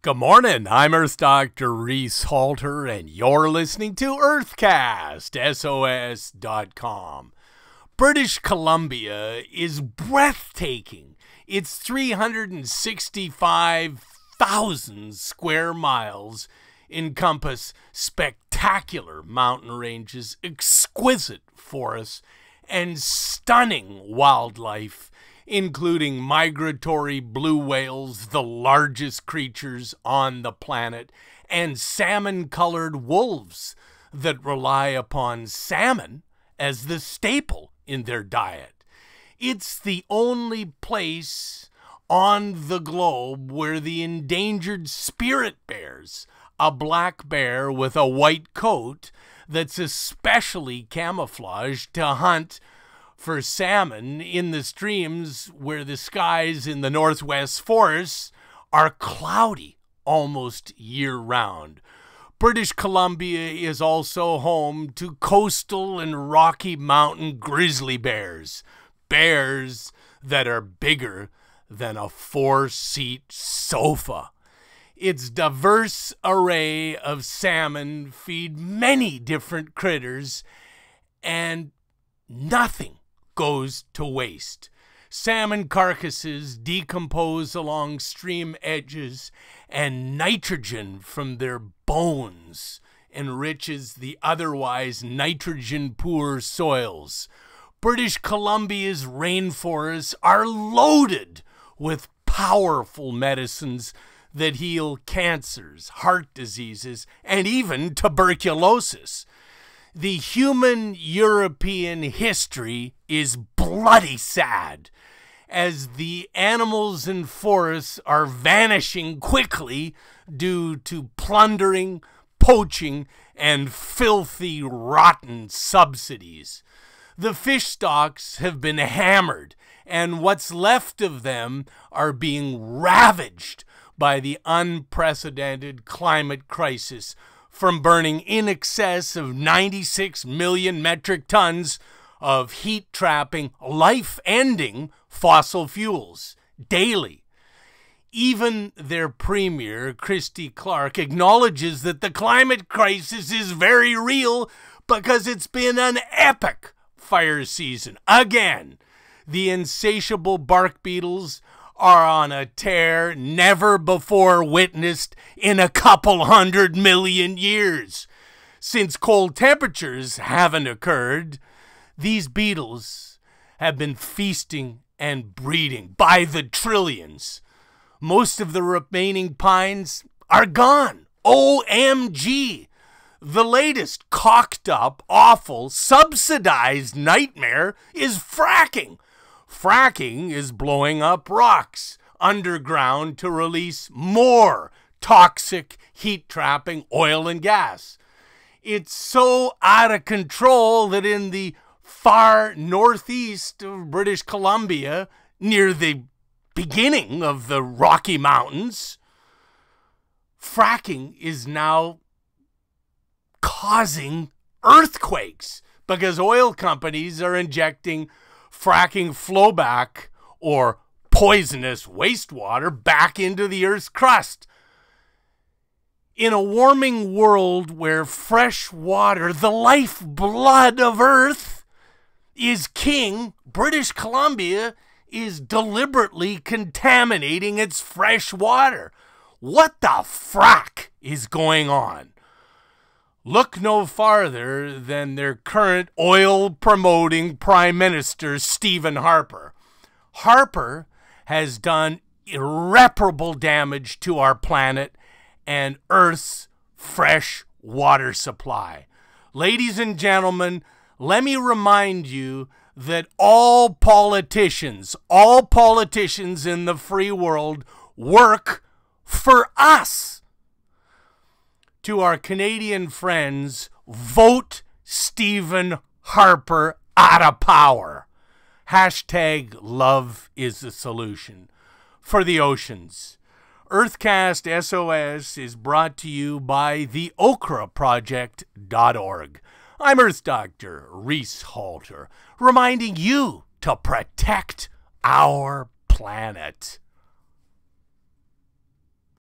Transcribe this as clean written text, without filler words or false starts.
Good morning, I'm Earth Dr. Reese Halter, and you're listening to Earthcast, SOS.com. British Columbia is breathtaking. Its 365,000 square miles encompass spectacular mountain ranges, exquisite forests, and stunning wildlife, including migratory blue whales, the largest creatures on the planet, and salmon-colored wolves that rely upon salmon as the staple in their diet. It's the only place on the globe where the endangered spirit bears, a black bear with a white coat that's especially camouflaged to hunt for salmon in the streams where the skies in the northwest forests are cloudy almost year-round. British Columbia is also home to coastal and Rocky Mountain grizzly bears, bears that are bigger than a 4-seat sofa. Its diverse array of salmon feed many different critters, and nothing goes to waste. Salmon carcasses decompose along stream edges, and nitrogen from their bones enriches the otherwise nitrogen-poor soils. British Columbia's rainforests are loaded with powerful medicines that heal cancers, heart diseases, and even tuberculosis. The human European history is bloody sad, as the animals and forests are vanishing quickly due to plundering, poaching, and filthy, rotten subsidies. The fish stocks have been hammered, and what's left of them are being ravaged by the unprecedented climate crisis from burning in excess of 96 million metric tons of heat-trapping, life-ending fossil fuels daily. Even their premier, Christy Clark, acknowledges that the climate crisis is very real because it's been an epic fire season. Again, the insatiable bark beetles are on a tear never before witnessed in a couple 100 million years. Since cold temperatures haven't occurred, these beetles have been feasting and breeding by the trillions. Most of the remaining pines are gone. OMG! The latest cocked up, awful, subsidized nightmare is fracking. Fracking is blowing up rocks underground to release more toxic, heat-trapping oil and gas. It's so out of control that in the far northeast of British Columbia, near the beginning of the Rocky Mountains, fracking is now causing earthquakes because oil companies are injecting fracking flowback or poisonous wastewater back into the Earth's crust. In a warming world where fresh water, the lifeblood of Earth, is king, British Columbia is deliberately contaminating its fresh water. What the frack is going on? Look no farther than their current oil-promoting Prime Minister, Stephen Harper. Harper has done irreparable damage to our planet and Earth's fresh water supply. Ladies and gentlemen, let me remind you that all politicians in the free world work for us. To our Canadian friends, vote Stephen Harper out of power. Hashtag love is the solution. For the oceans. Earthcast SOS is brought to you by the okraproject.org. I'm Earth Dr. Reese Halter, reminding you to protect our planet.